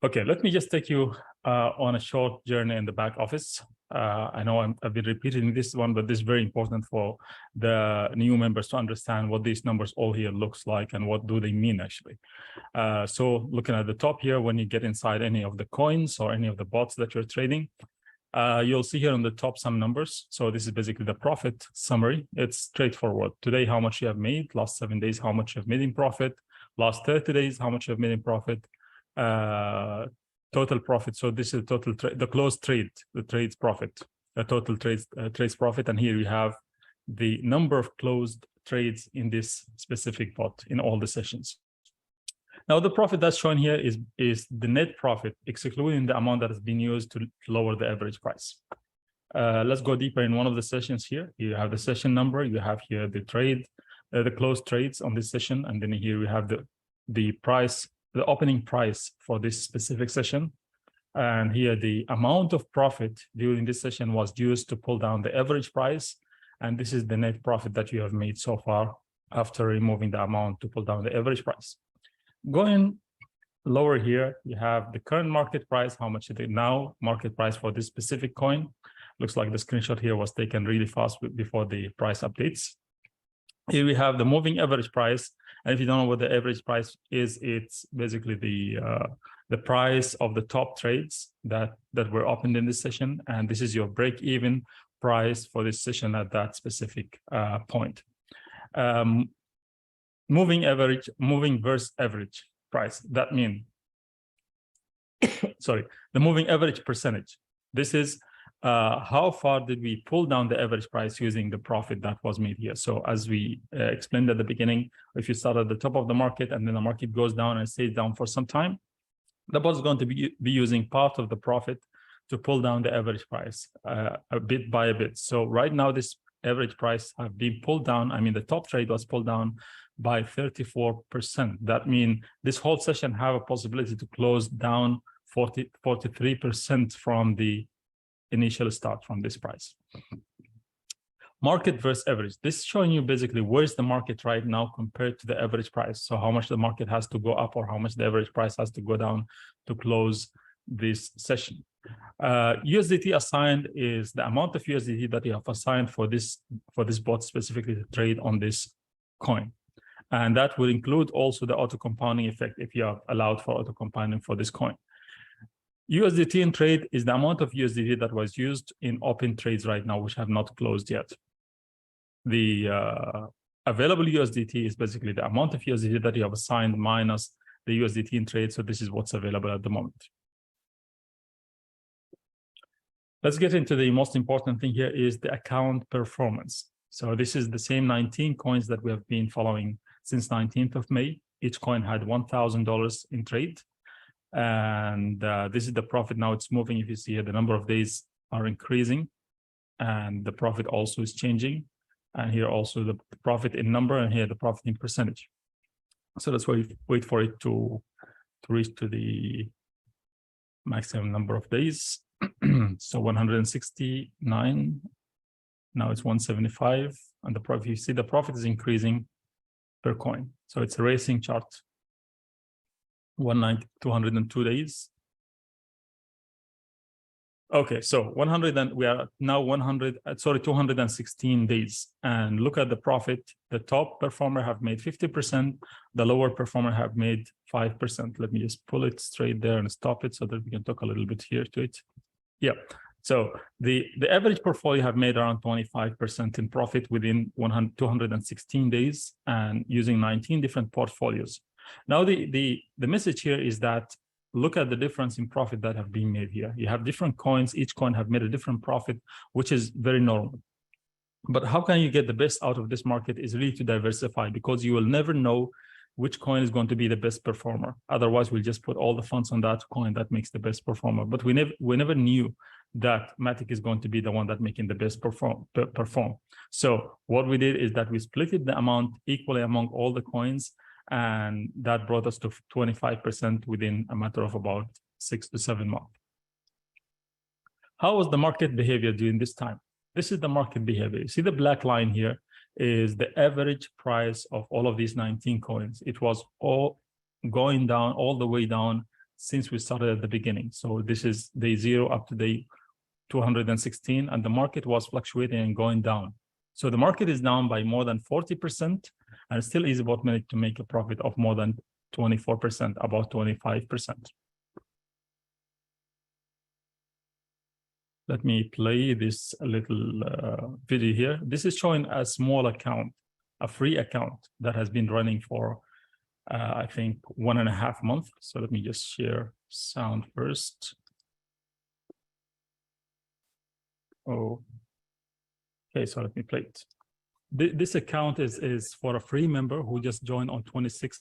Okay, let me just take you on a short journey in the back office. I know I've been repeating this one, but this is very important for the new members to understand what these numbers all here looks like and what do they mean actually. So looking at the top here, when you get inside any of the coins or any of the bots that you're trading, you'll see here on the top some numbers. So this is basically the profit summary. It's straightforward. Today, how much you have made. Last 7 days, how much you have made in profit. Last 30 days, how much you have made in profit. Total profit. So this is total the closed trade, the trades profit, the total trades profit. And here we have the number of closed trades in this specific bot in all the sessions. Now, the profit that's shown here is the net profit, excluding the amount that has been used to lower the average price. Let's go deeper in one of the sessions here. You have the session number. You have here the trade, the closed trades on this session. And then here we have the price, the opening price for this specific session. And here the amount of profit during this session was used to pull down the average price. And this is the net profit that you have made so far after removing the amount to pull down the average price. Going lower here, you have the current market price, how much is it now, market price for this specific coin. Looks like the screenshot here was taken really fast before the price updates. Here we have the moving average price. And if you don't know what the average price is, it's basically the price of the top trades that were opened in this session. And this is your break-even price for this session at that specific point. Moving versus average price. That means, sorry, the moving average percentage. This is how far did we pull down the average price using the profit that was made here. So as we explained at the beginning, if you start at the top of the market and then the market goes down and stays down for some time, the bot is going to be using part of the profit to pull down the average price a bit by a bit. So right now, this average price have been pulled down. I mean, the top trade was pulled down by 34%. That means this whole session have a possibility to close down 43% from the initial start from this price. Market versus average. This is showing you basically where's the market right now compared to the average price. So how much the market has to go up or how much the average price has to go down to close this session. USDT assigned is the amount of USDT that you have assigned for this bot specifically to trade on this coin. And that will include also the auto compounding effect if you are allowed for auto compounding for this coin. USDT in trade is the amount of USDT that was used in open trades right now, which have not closed yet. The available USDT is basically the amount of USDT that you have assigned minus the USDT in trade. So this is what's available at the moment. Let's get into the most important thing here is the account performance. So this is the same 19 coins that we have been following since 19th of May. Each coin had $1,000 in trade. And this is the profit. Now it's moving. If you see here, the number of days are increasing and the profit also is changing. And here also the profit in number and here the profit in percentage. So let's wait for it to reach to the maximum number of days. So 169, now it's 175. And the profit, you see the profit is increasing per coin. So it's a racing chart. 202 days. Okay, so we are now 216 days. And look at the profit. The top performer have made 50%. The lower performer have made 5%. Let me just pull it straight there and stop it so that we can talk a little bit here to it. Yeah, so the average portfolio have made around 25% in profit within 216 days and using 19 different portfolios. Now, the message here is that look at the difference in profit that have been made here. You have different coins. Each coin have made a different profit, which is very normal. But how can you get the best out of this market is really to diversify, because you will never know which coin is going to be the best performer. Otherwise, we'll just put all the funds on that coin that makes the best performer. But we never knew that Matic is going to be the one that making the best perform. So what we did is that we split the amount equally among all the coins. And that brought us to 25% within a matter of about 6 to 7 months. How was the market behavior during this time? This is the market behavior. You see the black line here is the average price of all of these 19 coins. It was all going down all the way down since we started at the beginning. So this is day 0 up to day 216, and the market was fluctuating and going down. So the market is down by more than 40%, and still EazyBot managed to make a profit of more than 24%, about 25%. Let me play this little video here. This is showing a small account, a free account that has been running for, I think, 1.5 months. So let me just share sound first. Oh, okay, so let me play it. This account is for a free member who just joined on 26th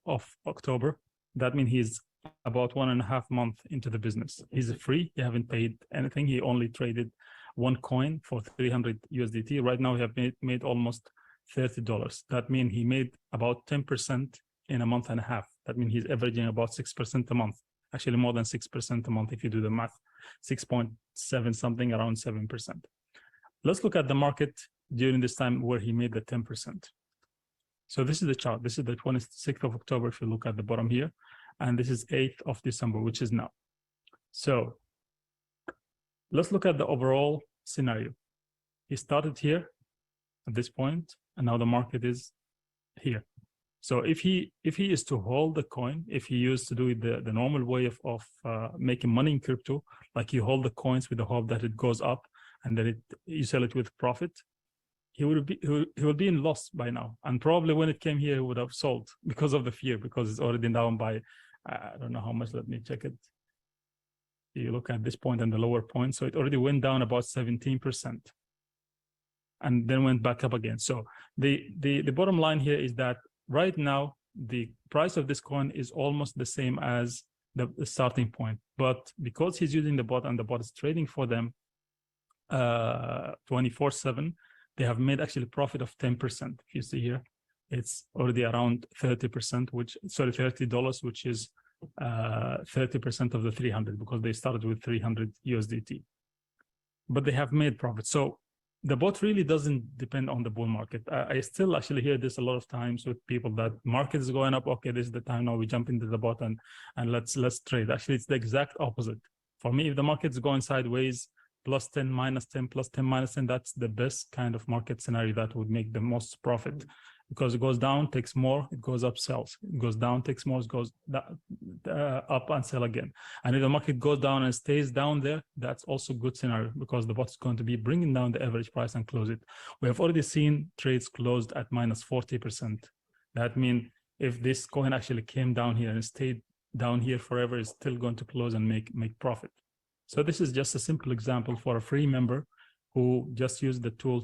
of October. That means he's about 1.5 months into the business. He's free. He haven't paid anything. He only traded one coin for 300 USDT. Right now, he have made almost $30. That means he made about 10% in a month and a half. That means he's averaging about 6% a month. Actually, more than 6% a month if you do the math. 6.7 something, around 7%. Let's look at the market during this time where he made the 10%. So this is the chart. This is the 26th of October, if you look at the bottom here. And this is 8th of December, which is now. So let's look at the overall scenario. He started here at this point, and now the market is here. So if he is to hold the coin, if he used to do it the normal way of making money in crypto, like you hold the coins with the hope that it goes up and then you sell it with profit, he will be in loss by now. And probably when it came here, he would have sold because of the fear, because it's already down by, I don't know how much, let me check it. You look at this point and the lower point. So it already went down about 17% and then went back up again. So the bottom line here is that right now, the price of this coin is almost the same as the starting point. But because he's using the bot and the bot is trading for them 24/7, they have made actually profit of 10%. If you see here, it's already around 30%, $30, which is 30% of the 300, because they started with 300 USDT. But they have made profit. So the bot really doesn't depend on the bull market. I still actually hear this a lot of times with people, that market is going up. Okay, this is the time now we jump into the bot and let's trade. Actually, it's the exact opposite. For me, if the market's going sideways, +10, -10, +10, -10, that's the best kind of market scenario that would make the most profit, because it goes down, takes more, it goes up, sells. It goes down, takes more, it goes up and sell again. And if the market goes down and stays down there, that's also a good scenario, because the bot is going to be bringing down the average price and close it. We have already seen trades closed at -40%. That means if this coin actually came down here and stayed down here forever, it's still going to close and make profit. So this is just a simple example for a free member who just used the tool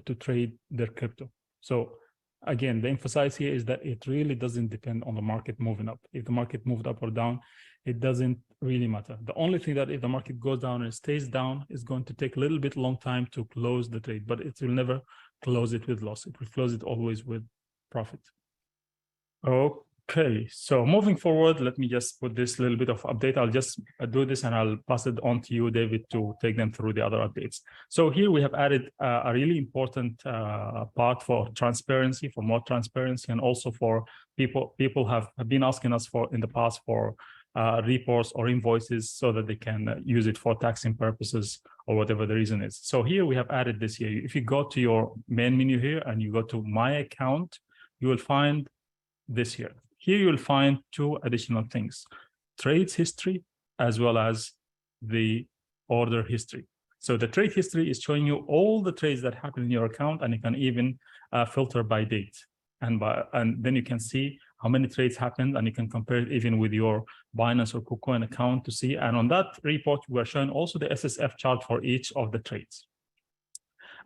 to trade their crypto. So again, the emphasis here is that it really doesn't depend on the market moving up. If the market moved up or down, it doesn't really matter. The only thing that if the market goes down and stays down, is going to take a little bit long time to close the trade, but it will never close it with loss. It will close it always with profit. Okay, so moving forward, let me just put this little bit of update. I'll just do this and I'll pass it on to you, David, to take them through the other updates. So here we have added a really important part for transparency, for more transparency, and also for people have been asking us for in the past for reports or invoices so that they can use it for taxing purposes or whatever the reason is. So here we have added this here. If you go to your main menu here and you go to my account, you will find this here. Here you will find two additional things: trades history as well as the order history. So the trade history is showing you all the trades that happen in your account, and you can even filter by date. And then you can see how many trades happened, and you can compare it even with your Binance or KuCoin account to see. And on that report, we are showing also the SSF chart for each of the trades.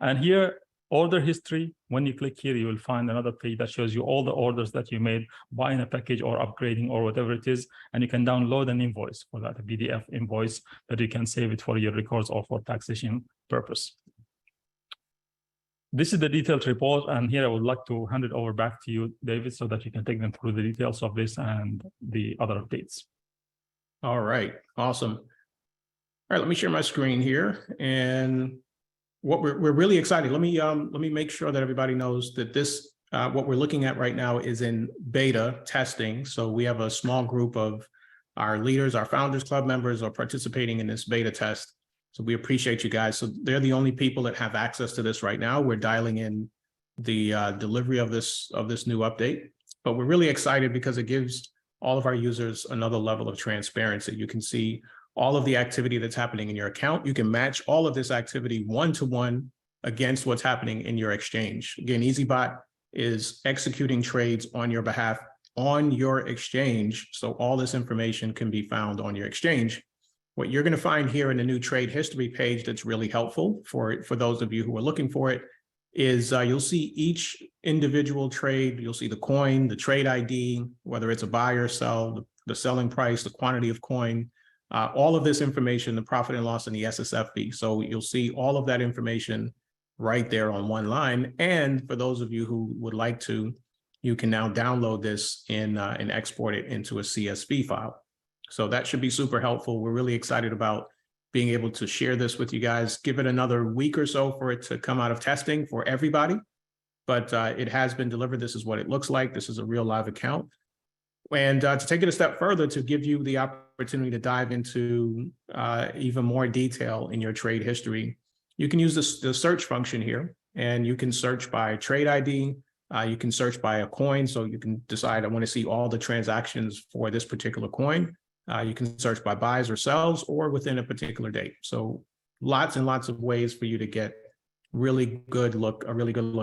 And here, order history, when you click here, you will find another page that shows you all the orders that you made, buying a package or upgrading or whatever it is. And you can download an invoice for that, a PDF invoice that you can save it for your records or for taxation purpose. This is the detailed report. And here I would like to hand it over back to you, David, so that you can take them through the details of this and the other updates. All right, awesome. All right, let me share my screen here. And what we're really excited. Let me make sure that everybody knows that this what we're looking at right now is in beta testing. So we have a small group of our leaders, our Founders Club members are participating in this beta test. So we appreciate you guys. So they're the only people that have access to this right now. We're dialing in the delivery of this new update, but we're really excited because it gives all of our users another level of transparency. You can see all of the activity that's happening in your account. You can match all of this activity one-to-one against what's happening in your exchange. Again, EazyBot is executing trades on your behalf on your exchange. So all this information can be found on your exchange. What you're going to find here in the new trade history page that's really helpful for those of you who are looking for it is you'll see each individual trade. You'll see the coin, the trade ID, whether it's a buy or sell, the selling price, the quantity of coin, all of this information, the profit and loss and the SSF fee. So you'll see all of that information right there on one line. And for those of you who would like to, you can now download this and export it into a CSV file. So that should be super helpful. We're really excited about being able to share this with you guys. Give it another week or so for it to come out of testing for everybody. But it has been delivered. This is what it looks like. This is a real live account. And to take it a step further, to give you the opportunity to dive into even more detail in your trade history, you can use the search function here, and you can search by trade ID. You can search by a coin. So you can decide, I want to see all the transactions for this particular coin. You can search by buys or sells or within a particular date. So lots and lots of ways for you to get a really good look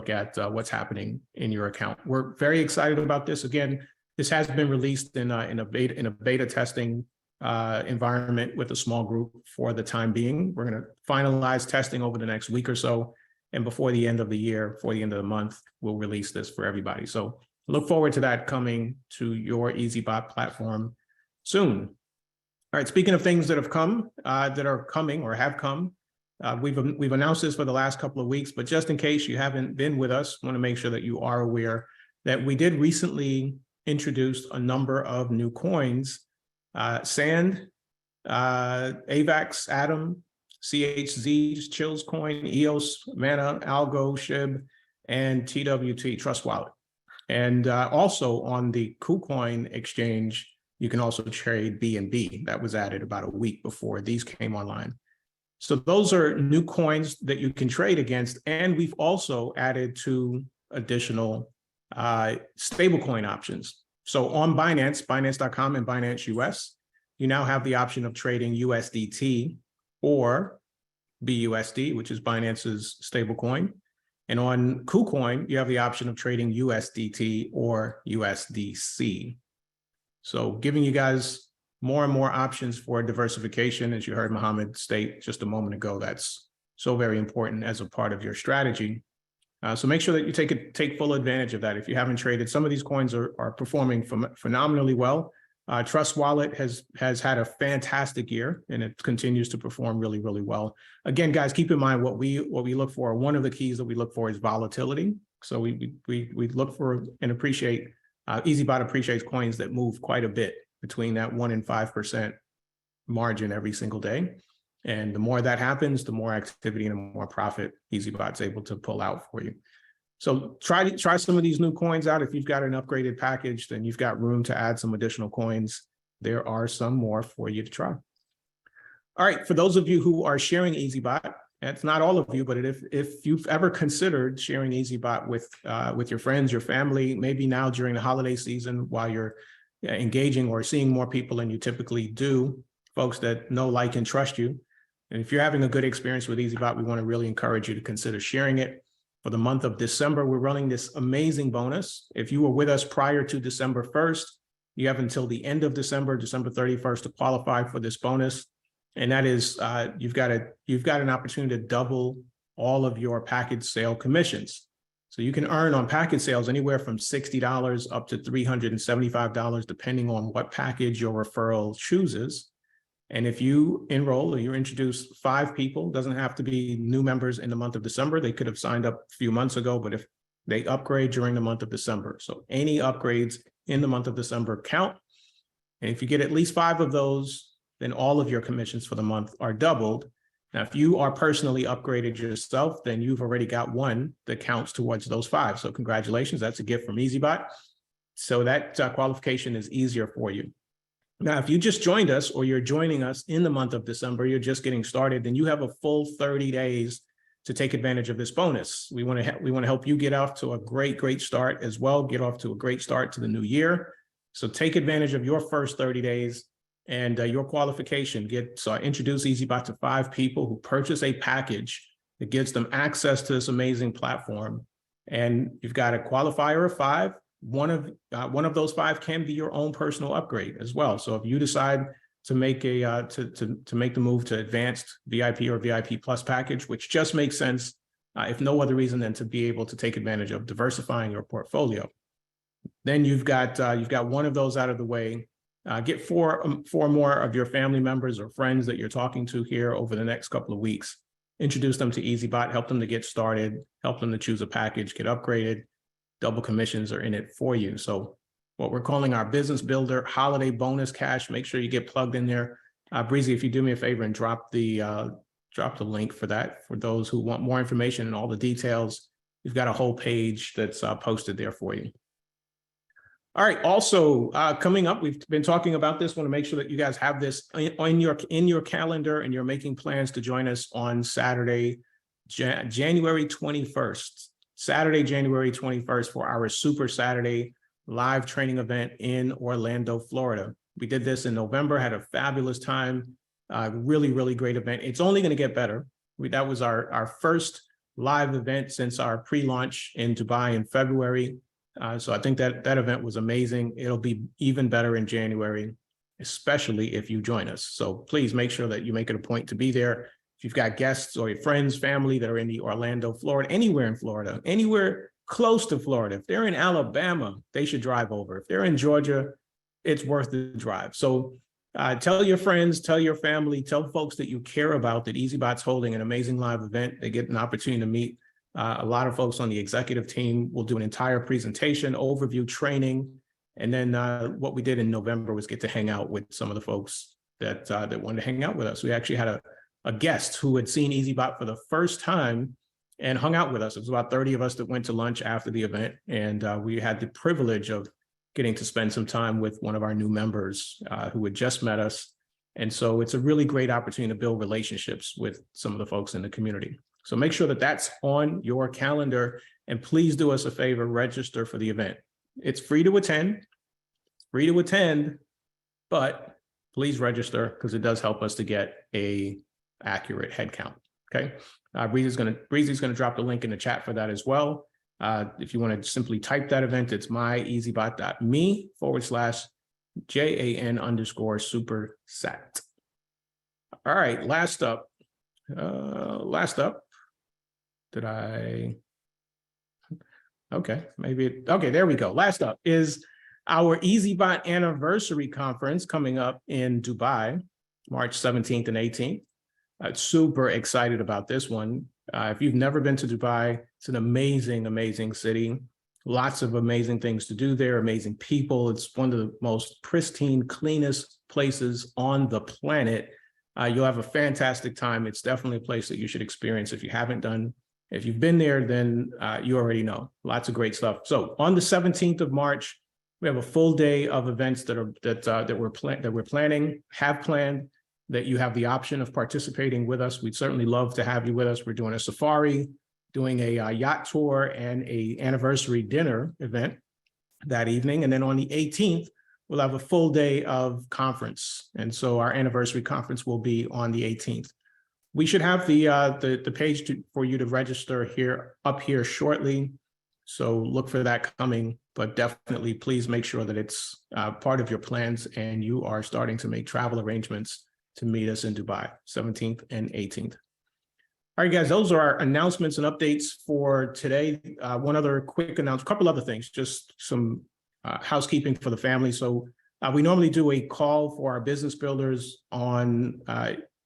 at what's happening in your account. We're very excited about this. Again, this has been released in a beta testing environment with a small group for the time being. We're going to finalize testing over the next week or so. And before the end of the year, before the end of the month, we'll release this for everybody. So look forward to that coming to your EazyBot platform soon. All right, speaking of things that have come, that are coming or have come, we've announced this for the last couple of weeks, but just in case you haven't been with us, I want to make sure that you are aware that we did recently introduce a number of new coins, Sand, AVAX, Atom, CHZ, Chills Coin, EOS, Mana, Algo, SHIB, and TWT, Trust Wallet. And also on the KuCoin exchange, you can also trade BNB. That was added about a week before these came online. So those are new coins that you can trade against. And we've also added 2 additional stablecoin options. So on Binance, Binance.com and Binance US, you now have the option of trading USDT or BUSD, which is Binance's stablecoin. And on KuCoin, you have the option of trading USDT or USDC. So giving you guys more and more options for diversification, as you heard Mohammed state just a moment ago, that's so very important as a part of your strategy. So make sure that you take full advantage of that. If you haven't traded, some of these coins are performing phenomenally well. Trust Wallet has had a fantastic year, and it continues to perform really, really well. Again, guys, keep in mind what we look for. One of the keys that we look for is volatility. So we look for and appreciate. EazyBot appreciates coins that move quite a bit between that 1% and 5% margin every single day. And the more that happens, the more activity and the more profit EazyBot's able to pull out for you. So try some of these new coins out. If you've got an upgraded package, then you've got room to add some additional coins. There are some more for you to try. All right, for those of you who are sharing EazyBot, it's not all of you, but if you've ever considered sharing EazyBot with your friends, your family, maybe now during the holiday season while you're engaging or seeing more people than you typically do, folks that know, like, and trust you. And if you're having a good experience with EazyBot, we want to really encourage you to consider sharing it. For the month of December, we're running this amazing bonus. If you were with us prior to December 1st, you have until the end of December 31st, to qualify for this bonus. And that is, you've got an opportunity to double all of your package sale commissions. So you can earn on package sales anywhere from $60 up to $375, depending on what package your referral chooses. And if you enroll or you introduce 5 people, doesn't have to be new members in the month of December. They could have signed up a few months ago, but if they upgrade during the month of December. So any upgrades in the month of December count. And if you get at least 5 of those, then all of your commissions for the month are doubled. Now, if you are personally upgraded yourself, then you've already got 1 that counts towards those 5. So congratulations, that's a gift from EazyBot. So that qualification is easier for you. Now, if you just joined us or you're joining us in the month of December, you're just getting started, then you have a full 30 days to take advantage of this bonus. We want to help you get off to a great start as well, get off to a great start to the new year. So take advantage of your first 30 days and your qualification. Introduce EazyBot to 5 people who purchase a package that gives them access to this amazing platform. And you've got a qualifier of 5. One of those 5 can be your own personal upgrade as well. So if you decide to make to make the move to advanced VIP or VIP plus package, which just makes sense, if no other reason than to be able to take advantage of diversifying your portfolio, then you've got one of those out of the way. Get four more of your family members or friends that you're talking to here over the next couple of weeks. Introduce them to EazyBot, help them to get started, help them to choose a package, get upgraded. Double commissions are in it for you. So what we're calling our business builder holiday bonus cash, make sure you get plugged in there. Breezy, if you do me a favor and drop the link for that, for those who want more information and all the details, we've got a whole page that's posted there for you. All right, also coming up, we've been talking about this, want to make sure that you guys have this in your calendar and you're making plans to join us on Saturday, January 21st. Saturday, January 21st for our Super Saturday live training event in Orlando, Florida. We did this in November, had a fabulous time, really great event. It's only going to get better. That was our first live event since our pre-launch in Dubai in February. So I think that event was amazing. It'll be even better in January, especially if you join us. So please make sure that you make it a point to be there. If you've got guests or your friends, family that are in the Orlando, Florida, anywhere in Florida, anywhere close to Florida, if they're in Alabama, they should drive over. If they're in Georgia, it's worth the drive. So tell your friends, tell your family, tell folks that you care about that EazyBot's holding an amazing live event. They get an opportunity to meet a lot of folks on the executive team. We'll do an entire presentation, overview, training. And then what we did in November was get to hang out with some of the folks that wanted to hang out with us. We actually had a guest who had seen EazyBot for the first time and hung out with us. It was about 30 of us that went to lunch after the event. And we had the privilege of getting to spend some time with one of our new members who had just met us. And so it's a really great opportunity to build relationships with some of the folks in the community. So make sure that that's on your calendar, and please do us a favor, register for the event. It's free to attend, but please register because it does help us to get a accurate head count. Okay. Breezy's going to drop the link in the chat for that as well. If you want to simply type that event, it's myezybot.me/JAN_supersat. All right. Last up, there we go. Last up is our EazyBot anniversary conference coming up in Dubai, March 17th and 18th. Super excited about this one. If you've never been to Dubai, it's an amazing city. Lots of amazing things to do there, amazing people. It's one of the most pristine, cleanest places on the planet. You'll have a fantastic time. It's definitely a place that you should experience if you haven't done. If you've been there, then you already know. Lots of great stuff. So on the 17th of March, we have a full day of events that we're planning, have planned, that you have the option of participating with us. We'd certainly love to have you with us. We're doing a safari, doing a yacht tour, and a anniversary dinner event that evening. And then on the 18th, we'll have a full day of conference. And so our anniversary conference will be on the 18th. We should have the page for you to register up here shortly. So look for that coming, but definitely please make sure that it's part of your plans and you are starting to make travel arrangements to meet us in Dubai, 17th and 18th. All right, guys, those are our announcements and updates for today. One other quick announcement, a couple other things, just some housekeeping for the family. So we normally do a call for our business builders on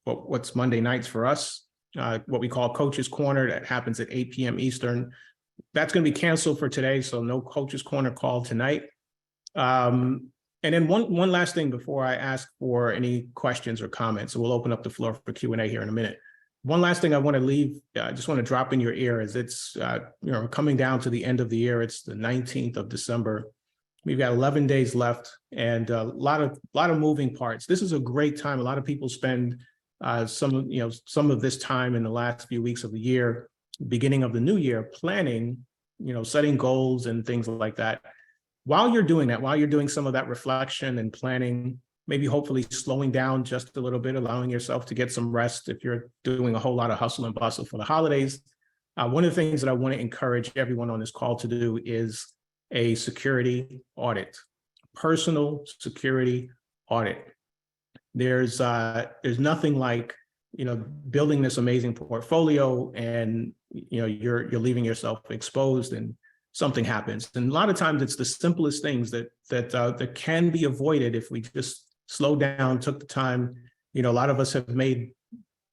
what's Monday nights for us, what we call Coach's Corner. That happens at 8 p.m. Eastern. That's going to be canceled for today, so no Coach's Corner call tonight. And then one last thing before I ask for any questions or comments, so we'll open up the floor for Q&A here in a minute. One last thing I want to leave, I just want to drop in your ear, is it's coming down to the end of the year. It's the 19th of December. We've got 11 days left and a lot of moving parts. This is a great time. A lot of people spend some of this time in the last few weeks of the year, beginning of the new year, planning, setting goals and things like that. While you're doing that, while you're doing some of that reflection and planning, maybe hopefully slowing down just a little bit, allowing yourself to get some rest if you're doing a whole lot of hustle and bustle for the holidays. One of the things that I want to encourage everyone on this call to do is a security audit, personal security audit. There's nothing like, building this amazing portfolio and, you're leaving yourself exposed and something happens. And a lot of times it's the simplest things that can be avoided if we just slow down, took the time. A lot of us have made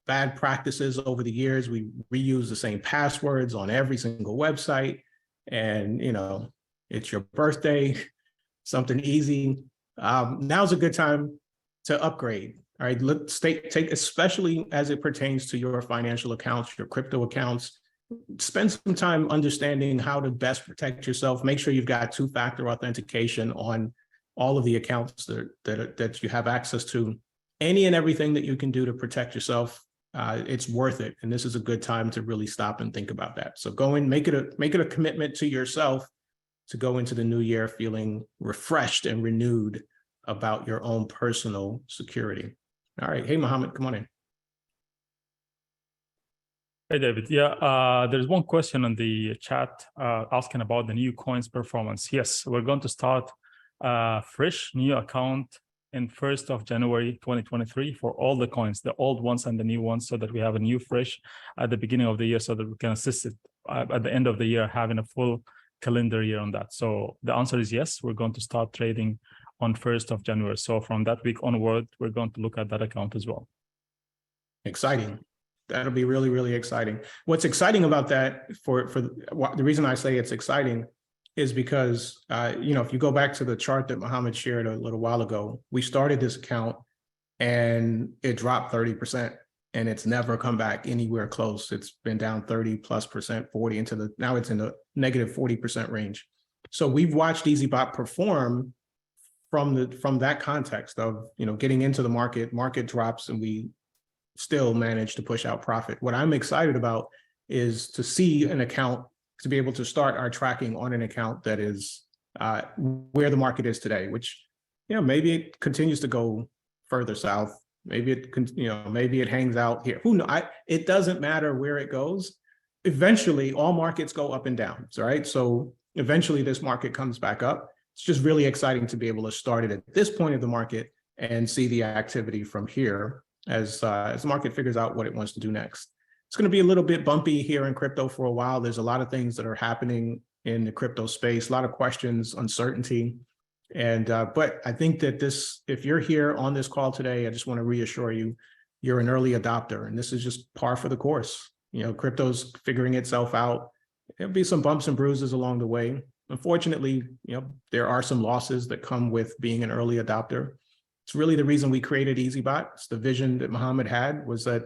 bad practices over the years. We reuse the same passwords on every single website. And, it's your birthday, something easy. Now's a good time to upgrade. All right, let's take, especially as it pertains to your financial accounts, your crypto accounts, spend some time understanding how to best protect yourself. Make sure you've got two-factor authentication on all of the accounts that you have access to. Any and everything that you can do to protect yourself, it's worth it. And this is a good time to really stop and think about that. So go and make it a commitment to yourself to go into the new year feeling refreshed and renewed about your own personal security. All right. Hey, Mohammed, come on in. Hey, David. Yeah, there's one question on the chat asking about the new coins performance. Yes, we're going to start fresh new account in 1st of January 2023 for all the coins, the old ones and the new ones, so that we have a new fresh at the beginning of the year, so that we can assist it at the end of the year, having a full calendar year on that. So the answer is yes, we're going to start trading on 1st of January. So from that week onward, we're going to look at that account as well. Exciting. That'll be really, really exciting. What's exciting about that, for the reason I say it's exciting, is because, if you go back to the chart that Mohammed shared a little while ago, we started this account and it dropped 30%. And it's never come back anywhere close. It's been down 30+%, 40 now it's in the negative 40% range. So we've watched EazyBot perform from that context of, getting into the market drops, and we still manage to push out profit. What I'm excited about is to see an account, to be able to start our tracking on an account that is where the market is today, which, maybe it continues to go further south. Maybe it hangs out here. Who knows? It doesn't matter where it goes. Eventually, all markets go up and down, right? So eventually this market comes back up. It's just really exciting to be able to start it at this point of the market and see the activity from here as the market figures out what it wants to do next. It's going to be a little bit bumpy here in crypto for a while. There's a lot of things that are happening in the crypto space, a lot of questions, uncertainty. And but I think that if you're here on this call today, I just want to reassure you, you're an early adopter, and this is just par for the course. Crypto's figuring itself out. There'll be some bumps and bruises along the way. Unfortunately, there are some losses that come with being an early adopter. It's really the reason we created EazyBot. It's the vision that Mohammed had, was that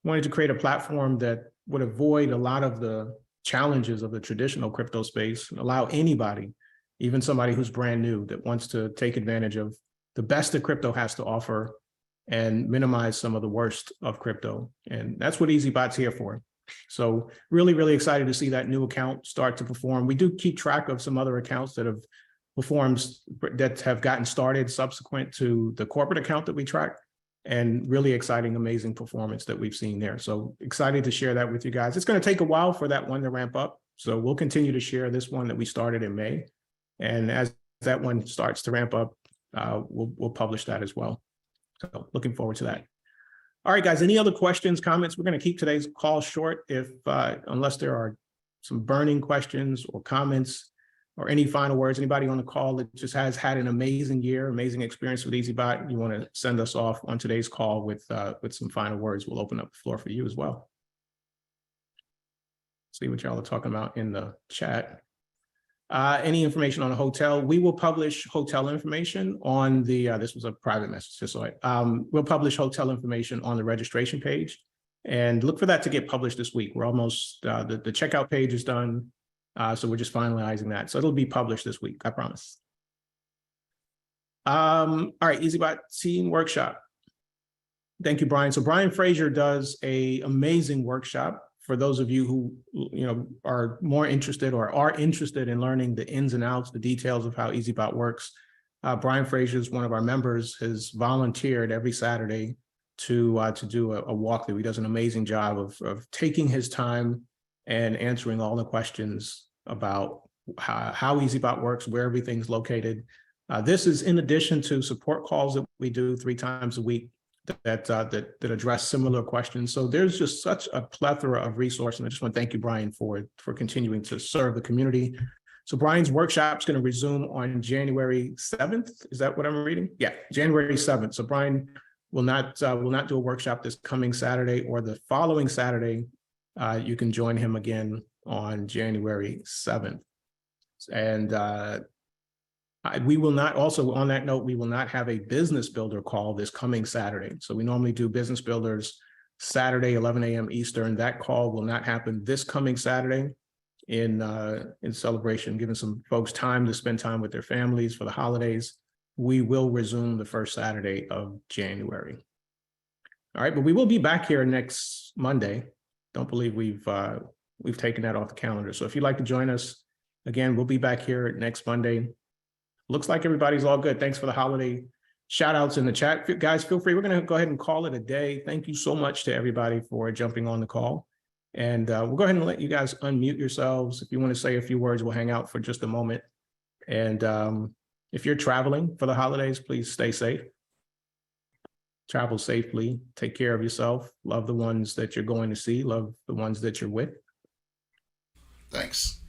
we wanted to create a platform that would avoid a lot of the challenges of the traditional crypto space and allow anybody, even somebody who's brand new, that wants to take advantage of the best that crypto has to offer and minimize some of the worst of crypto. And that's what EazyBot's here for. So really, really excited to see that new account start to perform. We do keep track of some other accounts that have performed, that have gotten started subsequent to the corporate account that we track, and really exciting, amazing performance that we've seen there. So excited to share that with you guys. It's going to take a while for that one to ramp up. So we'll continue to share this one that we started in May. And as that one starts to ramp up, we'll publish that as well. So looking forward to that. All right, guys, any other questions, comments? We're going to keep today's call short unless there are some burning questions or comments or any final words. Anybody on the call that just has had an amazing year, amazing experience with EazyBot, you want to send us off on today's call with some final words, we'll open up the floor for you as well. See what y'all are talking about in the chat. Any information on a hotel, we will publish hotel information on the, this was a private message, just so we'll publish hotel information on the registration page, and look for that to get published this week. We're almost, the checkout page is done. So we're just finalizing that. So it'll be published this week, I promise. All right, EazyBot team workshop. Thank you, Brian. So Brian Frazier does a amazing workshop for those of you who are more interested or are interested in learning the ins and outs, the details of how EazyBot works. Brian Frazier is one of our members, has volunteered every Saturday to do a walkthrough. He does an amazing job of taking his time and answering all the questions about how EazyBot works, where everything's located. This is in addition to support calls that we do 3 times a week that address similar questions. So there's just such a plethora of resources. And I just want to thank you, Brian, for continuing to serve the community. So Brian's workshop is going to resume on January 7th. Is that what I'm reading? Yeah, January 7th. So Brian will not do a workshop this coming Saturday or the following Saturday. You can join him again on January 7th. And we will not, also on that note, we will not have a business builder call this coming Saturday. So we normally do business builders Saturday, 11 a.m. Eastern. That call will not happen this coming Saturday in celebration, giving some folks time to spend time with their families for the holidays. We will resume the first Saturday of January. All right, but we will be back here next Monday. Don't believe we've taken that off the calendar. So if you'd like to join us, again, we'll be back here next Monday. Looks like everybody's all good. Thanks for the holiday shout outs in the chat. Guys, feel free. We're going to go ahead and call it a day. Thank you so much to everybody for jumping on the call. And we'll go ahead and let you guys unmute yourselves. If you want to say a few words, we'll hang out for just a moment. And if you're traveling for the holidays, please stay safe. Travel safely. Take care of yourself. Love the ones that you're going to see. Love the ones that you're with. Thanks.